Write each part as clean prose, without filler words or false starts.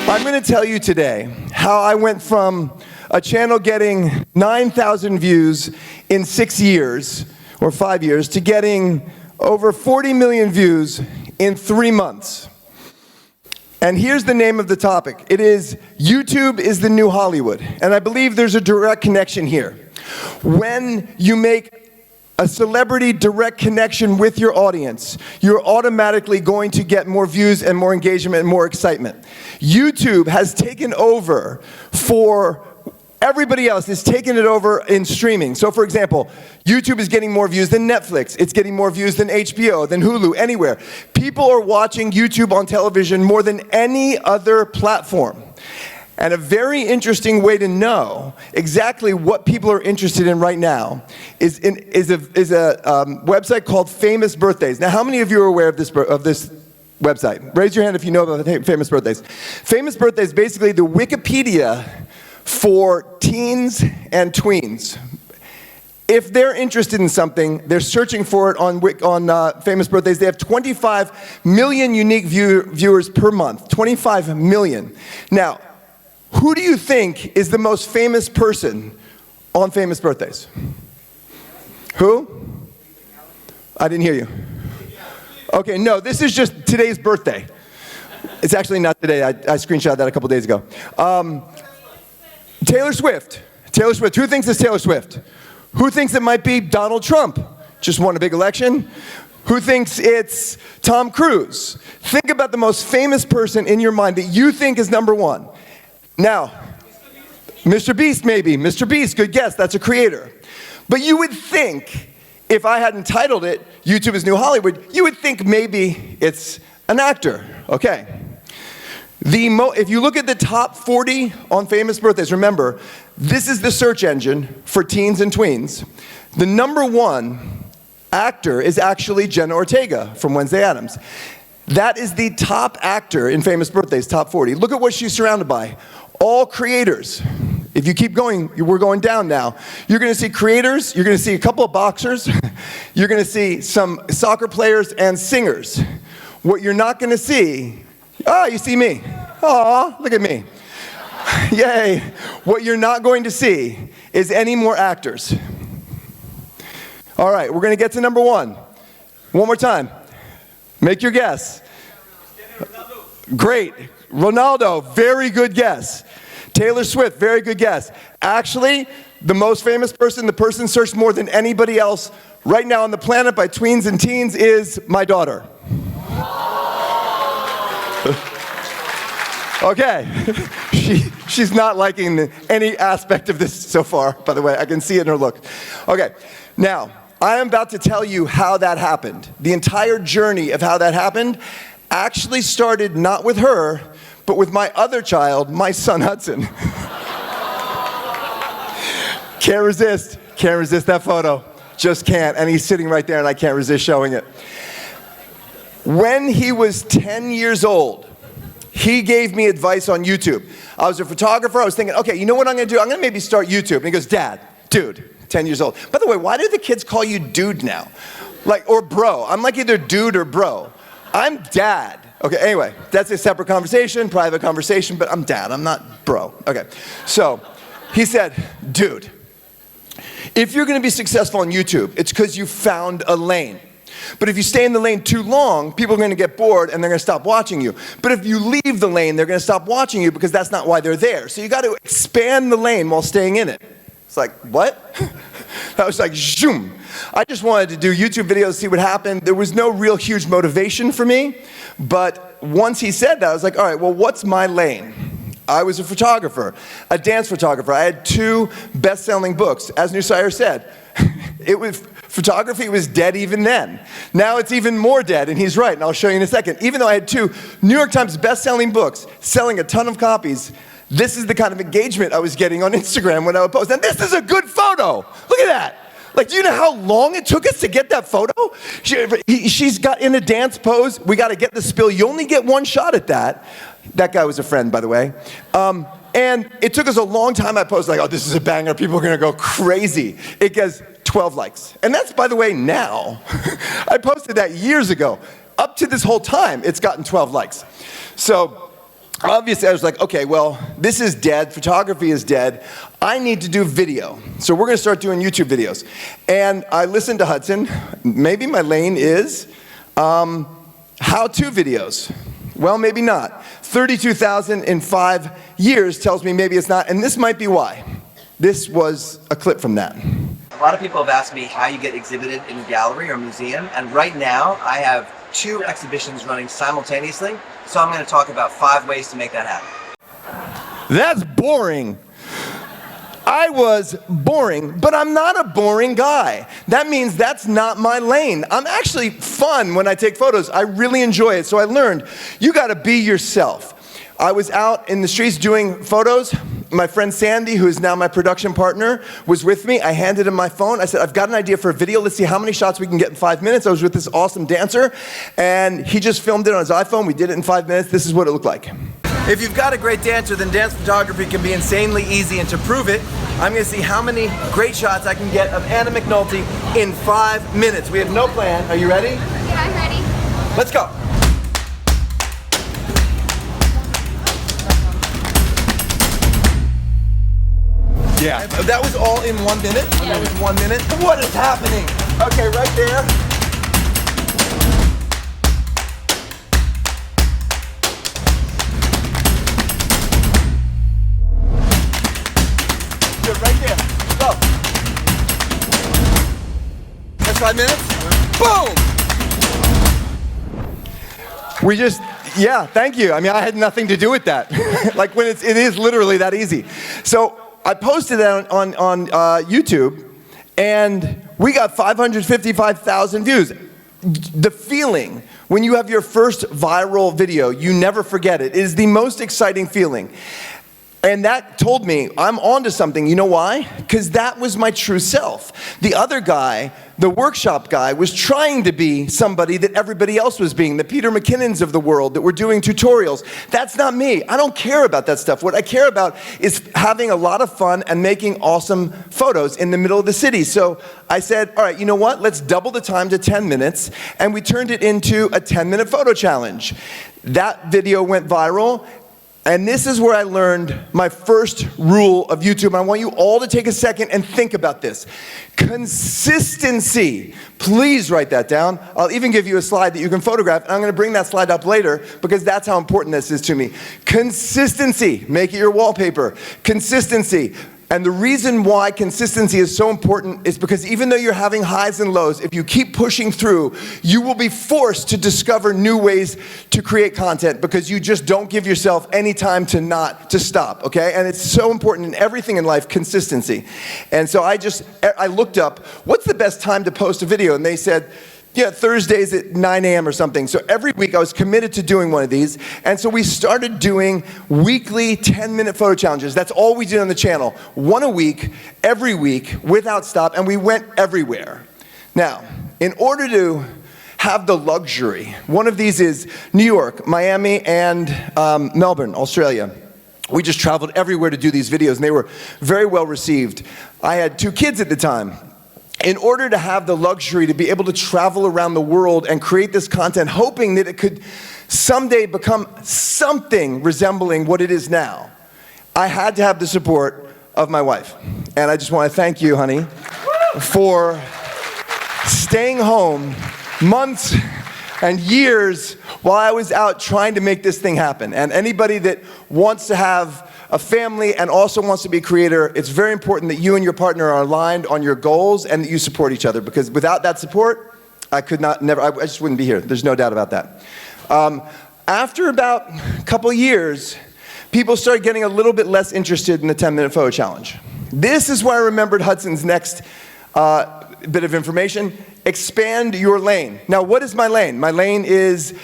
I'm going to tell you today how I went from a channel getting 9,000 views in 6 years, or 5 years, to getting over 40 million views in 3 months. And here's the name of the topic. It is YouTube is the new Hollywood. And I believe there's a direct connection here. When you make a celebrity direct connection with your audience, you're automatically going to get more views and more engagement and more excitement. YouTube has taken over for everybody else, is taking it over in streaming. So for example, YouTube is getting more views than Netflix. It's getting more views than HBO, than Hulu, anywhere. People are watching YouTube on television more than any other platform. And a very interesting way to know exactly what people are interested in right now is a website called Famous Birthdays. Now, how many of you are aware of this website? Raise your hand if you know about Famous Birthdays. Famous Birthdays is basically the Wikipedia for teens and tweens. If they're interested in something, they're searching for it on Famous Birthdays. They have 25 million unique viewers per month. 25 million. Now, who do you think is the most famous person on Famous Birthdays? Who? I didn't hear you. Okay, no, this is just today's birthday. It's actually not today. I screenshot that a couple days ago. Taylor Swift. Taylor Swift. Who thinks it's Taylor Swift? Who thinks it might be Donald Trump? Just won a big election. Who thinks it's Tom Cruise? Think about the most famous person in your mind that you think is number one. Now, Mr. Beast maybe. Mr. Beast, good guess, that's a creator. But you would think, if I hadn't titled it, YouTube is New Hollywood, you would think maybe it's an actor. Okay. If you look at the top 40 on Famous Birthdays, remember, this is the search engine for teens and tweens. The number one actor is actually Jenna Ortega from Wednesday Addams. That is the top actor in Famous Birthdays, top 40. Look at what she's surrounded by. All creators. If you keep going, we're going down now. You're going to see creators, you're going to see a couple of boxers, you're going to see some soccer players and singers. What you're not going to see, you see me. Aw, look at me. Yay. What you're not going to see is any more actors. All right, we're going to get to number one. One more time. Make your guess. Great. Ronaldo, very good guess. Taylor Swift, very good guess. Actually, the most famous person, the person searched more than anybody else right now on the planet by tweens and teens is my daughter. Okay. She's not liking any aspect of this so far, by the way. I can see it in her look. Okay. Now, I am about to tell you how that happened. The entire journey of how that happened actually started not with her, but with my other child, my son Hudson. Can't resist that photo. Just can't, and he's sitting right there and I can't resist showing it. When he was 10 years old, he gave me advice on YouTube. I was a photographer, I was thinking, okay, you know what I'm gonna do? I'm gonna maybe start YouTube. And he goes, Dad, dude, 10 years old. By the way, why do the kids call you dude now? Like, or bro. I'm like either dude or bro. I'm dad. Okay, anyway, that's a separate conversation, private conversation, but I'm dad, I'm not bro. Okay, so he said, dude, if you're gonna be successful on YouTube, it's because you found a lane. But if you stay in the lane too long, people are gonna get bored and they're gonna stop watching you. But if you leave the lane, they're gonna stop watching you because that's not why they're there. So you gotta expand the lane while staying in it. It's like, what? I was like, zoom. I just wanted to do YouTube videos, see what happened. There was no real huge motivation for me, but once he said that, I was like, all right, well, what's my lane? I was a photographer, a dance photographer. I had 2 best-selling books. As Nusire said, photography was dead even then. Now it's even more dead, and he's right, and I'll show you in a second. Even though I had 2 New York Times best-selling books, selling a ton of copies, this is the kind of engagement I was getting on Instagram when I would post. And this is a good photo. Look at that. Like, do you know how long it took us to get that photo? She's got in a dance pose. We got to get the spill. You only get 1 shot at that. That guy was a friend, by the way. And it took us a long time. I posted like, oh, this is a banger. People are going to go crazy. It gets 12 likes. And that's, by the way, now. I posted that years ago. Up to this whole time, it's gotten 12 likes. So obviously I was like, okay, well, this is dead, photography is dead, I need to do video. So we're gonna start doing YouTube videos. And I listened to Hudson, maybe my lane is how-to videos. Well, maybe not. 32,000 in 5 years tells me maybe it's not, and this might be why. This was a clip from that. A lot of people have asked me how you get exhibited in a gallery or museum, and right now I have 2 exhibitions running simultaneously, so I'm going to talk about 5 ways to make that happen. That's boring. I was boring, but I'm not a boring guy. That means that's not my lane. I'm actually fun when I take photos. I really enjoy it. So I learned, you gotta be yourself. I was out in the streets doing photos. My friend Sandy, who is now my production partner, was with me. I handed him my phone. I said, I've got an idea for a video. Let's see how many shots we can get in 5 minutes. I was with this awesome dancer, and he just filmed it on his iPhone. We did it in 5 minutes. This is what it looked like. If you've got a great dancer, then dance photography can be insanely easy, and to prove it, I'm gonna see how many great shots I can get of Anna McNulty in 5 minutes. We have no plan. Are you ready? Yeah, I'm ready. Let's go. Yeah. That was all in 1 minute? Yeah. That was 1 minute? What is happening? Okay, right there. Good, right there. Go. That's 5 minutes? Boom! We just, yeah, thank you. I mean, I had nothing to do with that. Like when it is literally that easy. So I posted that on YouTube, and we got 555,000 views. The feeling when you have your first viral video, you never forget it. It is the most exciting feeling. And that told me I'm onto something. You know why? Because that was my true self. The other guy, the workshop guy, was trying to be somebody that everybody else was being, the Peter McKinnons of the world that were doing tutorials. That's not me. I don't care about that stuff. What I care about is having a lot of fun and making awesome photos in the middle of the city. So I said, all right, you know what? Let's double the time to 10 minutes. And we turned it into a 10-minute photo challenge. That video went viral. And this is where I learned my first rule of YouTube. I want you all to take a second and think about this. Consistency. Please write that down. I'll even give you a slide that you can photograph, and I'm gonna bring that slide up later because that's how important this is to me. Consistency. Make it your wallpaper. Consistency. And the reason why consistency is so important is because even though you're having highs and lows, if you keep pushing through, you will be forced to discover new ways to create content because you just don't give yourself any time to stop, okay? And it's so important in everything in life, consistency. And so I looked up, what's the best time to post a video? And they said, yeah, Thursdays at 9 a.m. or something. So every week I was committed to doing one of these. And so we started doing weekly 10-minute photo challenges. That's all we did on the channel. One a week, every week, without stop, and we went everywhere. Now, in order to have the luxury, one of these is New York, Miami, and Melbourne, Australia. We just traveled everywhere to do these videos, and they were very well received. I had 2 kids at the time. In order to have the luxury to be able to travel around the world and create this content, hoping that it could someday become something resembling what it is now, I had to have the support of my wife. And I just want to thank you, honey, for staying home months and years while I was out trying to make this thing happen. And anybody that wants to have a family and also wants to be a creator, it's very important that you and your partner are aligned on your goals and that you support each other, because without that support, I just wouldn't be here. There's no doubt about that. After about a couple years, people started getting a little bit less interested in the 10-minute photo challenge. This is where I remembered Hudson's next bit of information. Expand your lane. Now, what is my lane? My lane is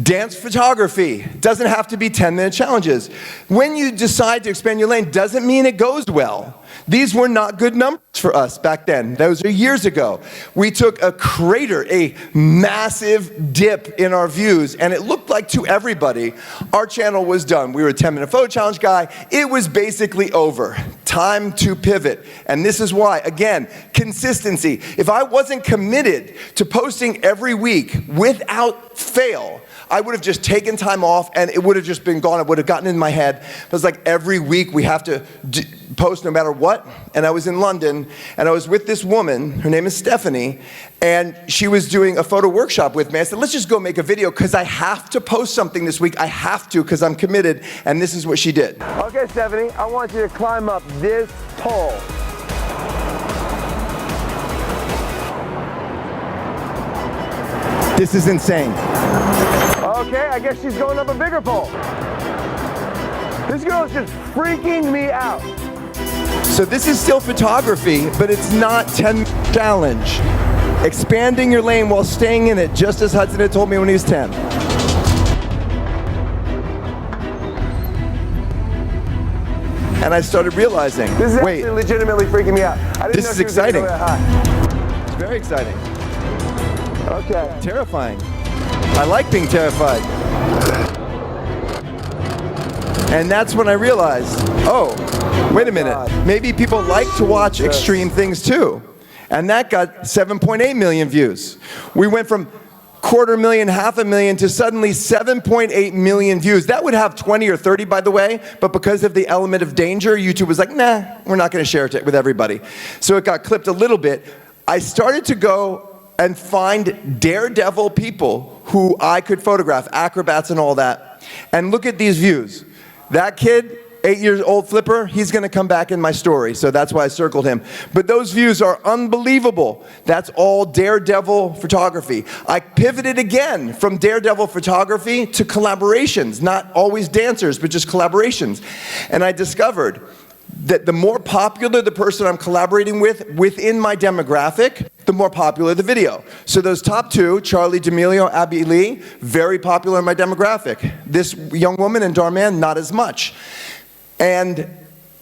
dance photography. Doesn't have to be 10-minute challenges. When you decide to expand your lane, doesn't mean it goes well. These were not good numbers for us back then. Those are years ago. We took a crater, a massive dip in our views, and it looked like to everybody, our channel was done. We were a 10-minute photo challenge guy. It was basically over. Time to pivot. And this is why, again, consistency. If I wasn't committed to posting every week without fail, I would have just taken time off and it would have just been gone. It would have gotten in my head. It was like every week we have to post no matter what. And I was in London and I was with this woman, her name is Stephanie, and she was doing a photo workshop with me. I said, let's just go make a video because I have to post something this week. I have to because I'm committed, and this is what she did. Okay, Stephanie, I want you to climb up this pole. This is insane. Okay, I guess she's going up a bigger pole. This girl's just freaking me out. So this is still photography, but it's not 10 challenge. Expanding your lane while staying in it, just as Hudson had told me when he was 10. And I started realizing, this is actually legitimately freaking me out. I didn't know she was gonna go that high. It's very exciting. Okay. Terrifying. I like being terrified. And that's when I realized, oh, wait a minute. Maybe people like to watch extreme things too. And that got 7.8 million views. We went from 250,000, 500,000 to suddenly 7.8 million views. That would have 20 or 30, by the way, but because of the element of danger, YouTube was like, nah, we're not gonna share it with everybody. So it got clipped a little bit. I started to go and find daredevil people who I could photograph, acrobats and all that. And look at these views. That kid, 8-year-old flipper, he's gonna come back in my story, so that's why I circled him. But those views are unbelievable. That's all daredevil photography. I pivoted again from daredevil photography to collaborations, not always dancers, but just collaborations. And I discovered that the more popular the person I'm collaborating with within my demographic, the more popular the video. So those top two, Charli D'Amelio, Abby Lee, very popular in my demographic. This young woman and Darman, not as much. And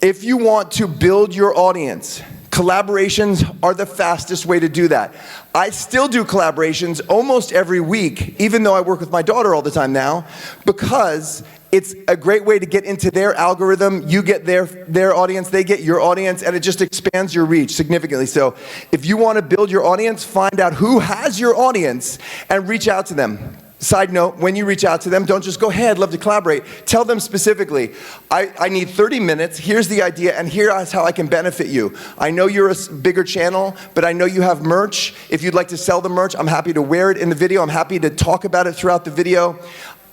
if you want to build your audience, collaborations are the fastest way to do that. I still do collaborations almost every week, even though I work with my daughter all the time now, because it's a great way to get into their algorithm. You get their audience, they get your audience, and it just expands your reach significantly. So if you want to build your audience, find out who has your audience and reach out to them. Side note, when you reach out to them, don't just go, hey, I'd love to collaborate. Tell them specifically, I need 30 minutes, here's the idea, and here's how I can benefit you. I know you're a bigger channel, but I know you have merch. If you'd like to sell the merch, I'm happy to wear it in the video. I'm happy to talk about it throughout the video.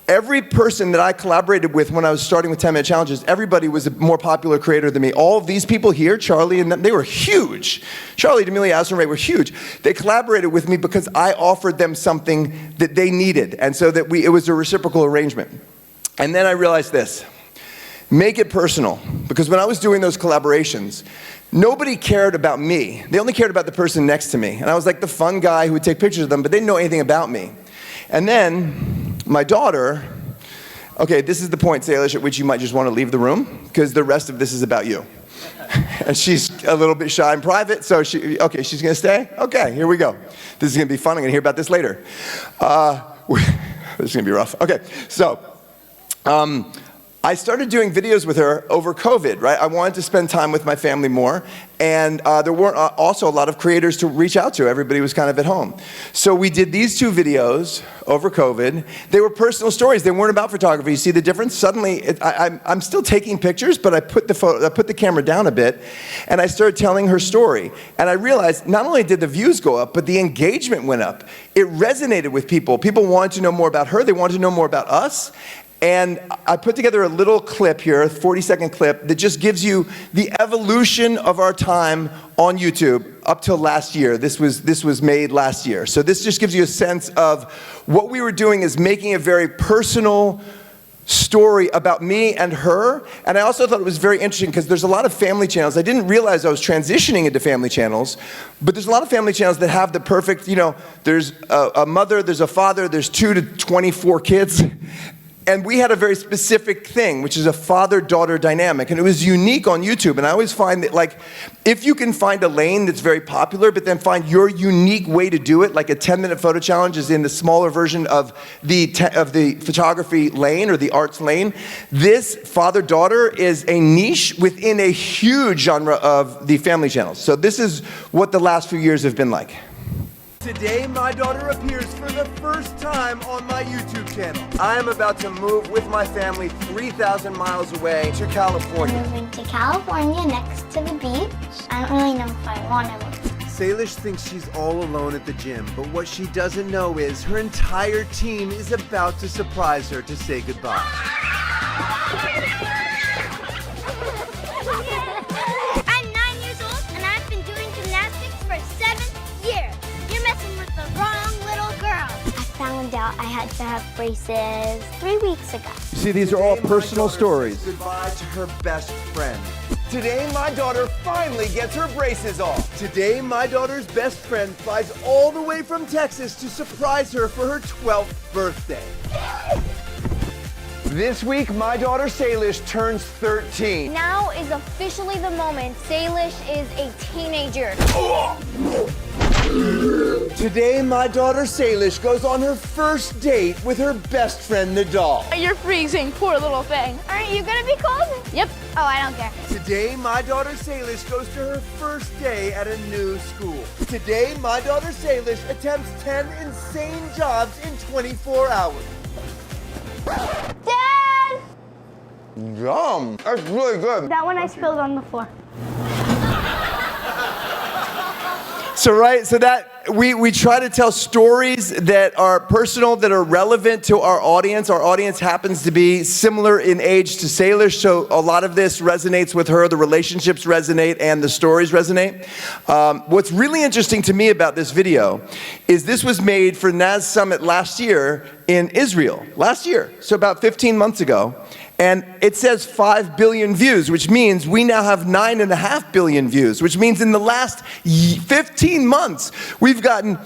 Every person that I collaborated with when I was starting with 10-minute challenges, everybody was a more popular creator than me. All of these people here, Charli and them, they were huge. Charli D'Amelio, Aston Ray were huge. They collaborated with me because I offered them something that they needed, and so that it was a reciprocal arrangement. And then I realized this, make it personal, because when I was doing those collaborations, nobody cared about me. They only cared about the person next to me. And I was like the fun guy who would take pictures of them, but they didn't know anything about me. And then, my daughter, okay, this is the point, Salish, at which you might just want to leave the room, because the rest of this is about you. And she's a little bit shy and private, so okay, she's gonna stay? Okay, here we go. This is gonna be fun, I'm gonna hear about this later. This is gonna be rough. Okay, so, I started doing videos with her over COVID, right? I wanted to spend time with my family more, and there weren't also a lot of creators to reach out to. Everybody was kind of at home. So we did these two videos over COVID. They were personal stories. They weren't about photography. You see the difference? Suddenly, I'm still taking pictures, but I put the camera down a bit, and I started telling her story. And I realized not only did the views go up, but the engagement went up. It resonated with people. People wanted to know more about her. They wanted to know more about us. And I put together a little clip here, a 40-second clip, that just gives you the evolution of our time on YouTube up till last year. This was made last year. So this just gives you a sense of what we were doing is making a very personal story about me and her. And I also thought it was very interesting because there's a lot of family channels. I didn't realize I was transitioning into family channels, but there's a lot of family channels that have the perfect, there's a mother, there's a father, there's 2 to 24 kids. And we had a very specific thing, which is a father-daughter dynamic, and it was unique on YouTube. And I always find that, like, if you can find a lane that's very popular, but then find your unique way to do it, like a 10-minute photo challenge is in the smaller version of the photography lane or the arts lane. This father-daughter is a niche within a huge genre of the family channels. So this is what the last few years have been like. Today, my daughter appears for the first time on my YouTube channel. I am about to move with my family 3,000 miles away to California. Moving to California next to the beach. I don't really know if I want to move. Salish thinks she's all alone at the gym, but what she doesn't know is her entire team is about to surprise her to say goodbye. I'm 9 years old and I've been doing gymnastics for 7 years. You're messing with the wrong little girl. I found out I had to have braces 3 weeks ago. You see, these are all personal stories. Goodbye to her best friend. Today, my daughter finally gets her braces off. Today, my daughter's best friend flies all the way from Texas to surprise her for her 12th birthday. This week, my daughter Salish turns 13. Now is officially the moment Salish is a teenager. Today, my daughter Salish goes on her first date with her best friend Nadal. You're freezing, poor little thing. Aren't you gonna be cold? Yep. Oh, I don't care. Today, my daughter Salish goes to her first day at a new school. Today, my daughter Salish attempts 10 insane jobs in 24 hours. Dad! Yum, that's really good. That one I spilled on the floor. So that we try to tell stories that are personal, that are relevant to our audience. Our audience happens to be similar in age to Salish, so a lot of this resonates with her. The relationships resonate and the stories resonate. What's really interesting to me about this video is this was made for nassummit last year in Israel. Last year, so about 15 months ago. And it says 5 billion views, which means we now have 9.5 billion views, which means in the last 15 months, we've gotten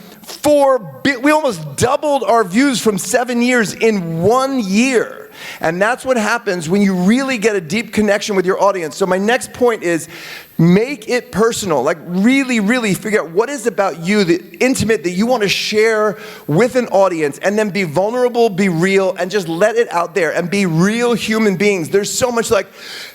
we almost doubled our views from 7 years in 1 year. And that's what happens when you really get a deep connection with your audience. So my next point is make it personal. Like really, really figure out what is about you, the intimate that you want to share with an audience, and then be vulnerable, be real, and just let it out there and be real human beings. There's so much like,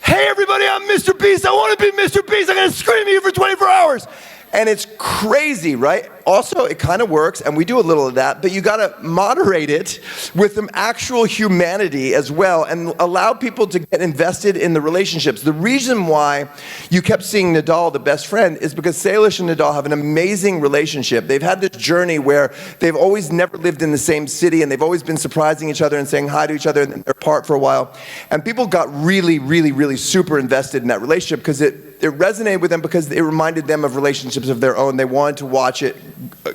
hey everybody, I'm Mr. Beast. I want to be Mr. Beast. I'm going to scream at you for 24 hours. And it's crazy, right? Also, it kind of works, and we do a little of that, but you gotta moderate it with some actual humanity as well and allow people to get invested in the relationships. The reason why you kept seeing Nadal, the best friend, is because Salish and Nadal have an amazing relationship. They've had this journey where they've always never lived in the same city, and they've always been surprising each other and saying hi to each other, and they're apart for a while. And people got really, really, really super invested in that relationship because it resonated with them because it reminded them of relationships of their own. They wanted to watch it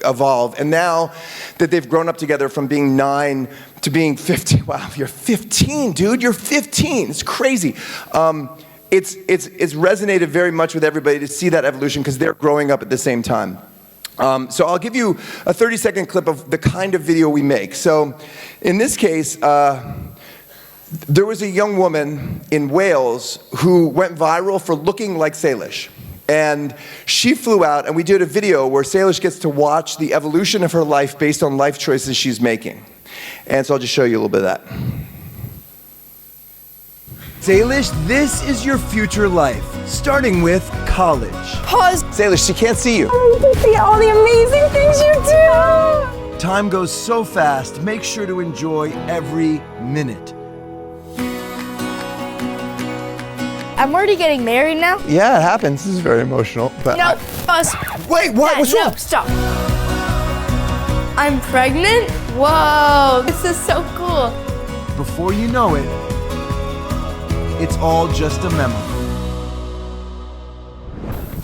evolve. And now that they've grown up together from being 9 to being 15, wow, you're 15, dude, you're 15. It's crazy. It's resonated very much with everybody to see that evolution because they're growing up at the same time. So I'll give you a 30-second clip of the kind of video we make. So in this case, there was a young woman in Wales who went viral for looking like Salish. And she flew out, and we did a video where Salish gets to watch the evolution of her life based on life choices she's making. And so I'll just show you a little bit of that. Salish, this is your future life, starting with college. Pause. Salish, she can't see you. You can see all the amazing things you do. Time goes so fast, make sure to enjoy every minute. I'm already getting married now. Yeah, it happens. This is very emotional. But No, pause. Wait, what? Dad, What's no, wrong? stop. I'm pregnant? Whoa, this is so cool. Before you know it, it's all just a memory.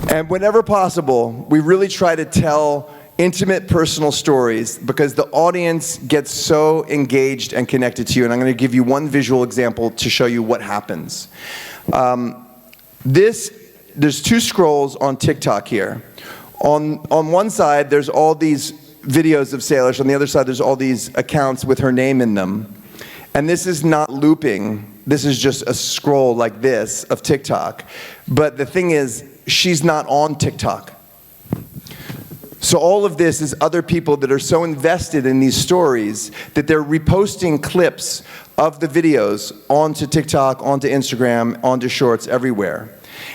And whenever possible, we really try to tell intimate personal stories because the audience gets so engaged and connected to you. And I'm going to give you one visual example to show you what happens. There's 2 scrolls on TikTok here. On one side, there's all these videos of Salish. On the other side, there's all these accounts with her name in them. And this is not looping. This is just a scroll like this of TikTok. But the thing is, she's not on TikTok. So all of this is other people that are so invested in these stories that they're reposting clips of the videos onto TikTok, onto Instagram, onto Shorts, everywhere.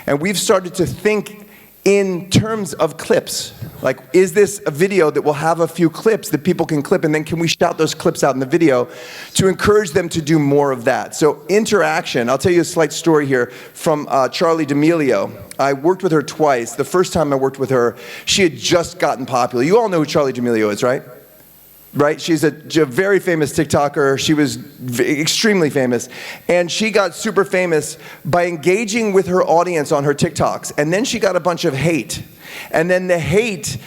And we've started to think in terms of clips. Like, is this a video that will have a few clips that people can clip, and then can we shout those clips out in the video to encourage them to do more of that? So interaction, I'll tell you a slight story here from Charlie D'Amelio. I worked with her twice. The first time I worked with her, she had just gotten popular. You all know who Charlie D'Amelio is, right? Right? She's a very famous TikToker. She was extremely famous. And she got super famous by engaging with her audience on her TikToks. And then she got a bunch of hate. And then the hate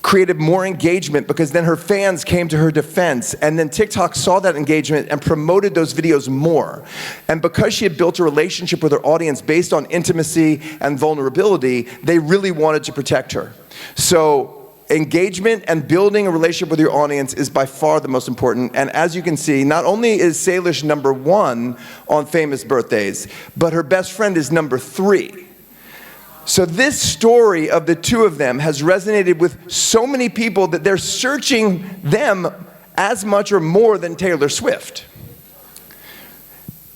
created more engagement because then her fans came to her defense. And then TikTok saw that engagement and promoted those videos more. And because she had built a relationship with her audience based on intimacy and vulnerability, they really wanted to protect her. So engagement and building a relationship with your audience is by far the most important. And as you can see, not only is Salish #1 on famous birthdays, but her best friend is #3. So this story of the two of them has resonated with so many people that they're searching them as much or more than Taylor Swift.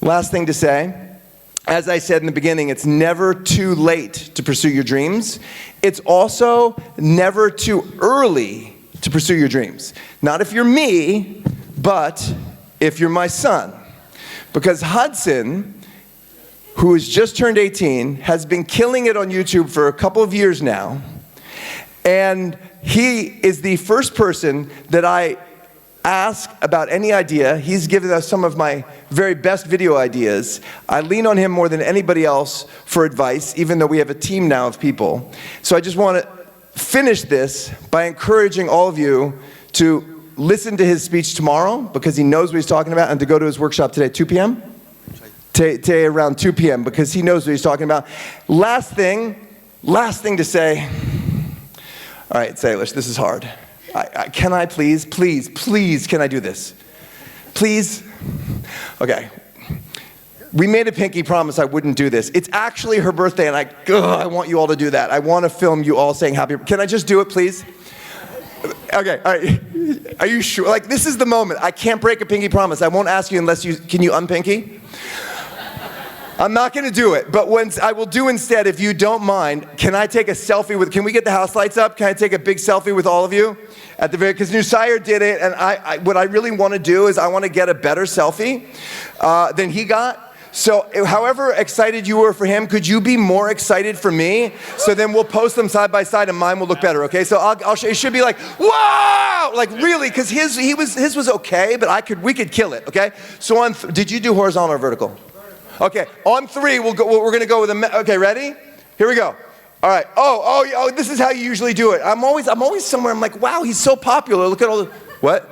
Last thing to say, as I said in the beginning, it's never too late to pursue your dreams. It's also never too early to pursue your dreams. Not if you're me, but if you're my son. Because Hudson, who has just turned 18, has been killing it on YouTube for a couple of years now. And he is the first person that I ask about any idea. He's given us some of my very best video ideas. I lean on him more than anybody else for advice, even though we have a team now of people. So I just want to finish this by encouraging all of you to listen to his speech tomorrow, because he knows what he's talking about, and to go to his workshop today, 2 p.m.? Today around 2 p.m., because he knows what he's talking about. Last thing to say. All right, Salish, this is hard. Can I please, can I do this? Please? Okay. We made a pinky promise I wouldn't do this. It's actually her birthday, and I want you all to do that. I want to film you all saying happy. Can I just do it, please? Okay, all right. Are you sure? Like, this is the moment. I can't break a pinky promise. I won't ask you unless can you unpinky? I'm not going to do it, but I will do instead, if you don't mind, can I take a selfie can we get the house lights up? Can I take a big selfie with all of you? Because Nusair did it, and what I really want to do is I want to get a better selfie than he got. So however excited you were for him, could you be more excited for me? So then we'll post them side by side and mine will look better, okay? So I'll show, it should be like, wow! Like really, because his was okay, but we could kill it, okay? So did you do horizontal or vertical? Okay, on 3, we're gonna go with okay, ready? Here we go. All right, oh, this is how you usually do it. I'm always somewhere, I'm like, wow, he's so popular, look at all the, what?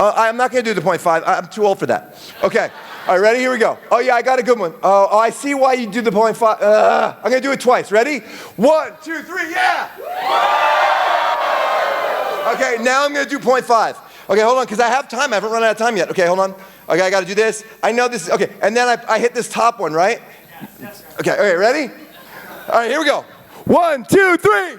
I'm not gonna do the 0.5, I'm too old for that. Okay, all right, ready, here we go. Oh yeah, I got a good one. Oh, I see why you do the 0.5. I'm gonna do it twice, ready? 1, 2, 3, yeah! Okay, now I'm gonna do 0.5. Okay, hold on, because I have time, I haven't run out of time yet. Okay, hold on. Okay, I gotta do this. I know this, okay, and then I hit this top one, right? Okay, ready? All right, here we go. 1, 2, 3.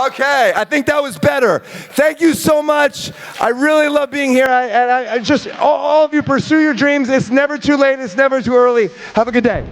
Okay, I think that was better. Thank you so much. I really love being here. I just, all of you pursue your dreams. It's never too late. It's never too early. Have a good day.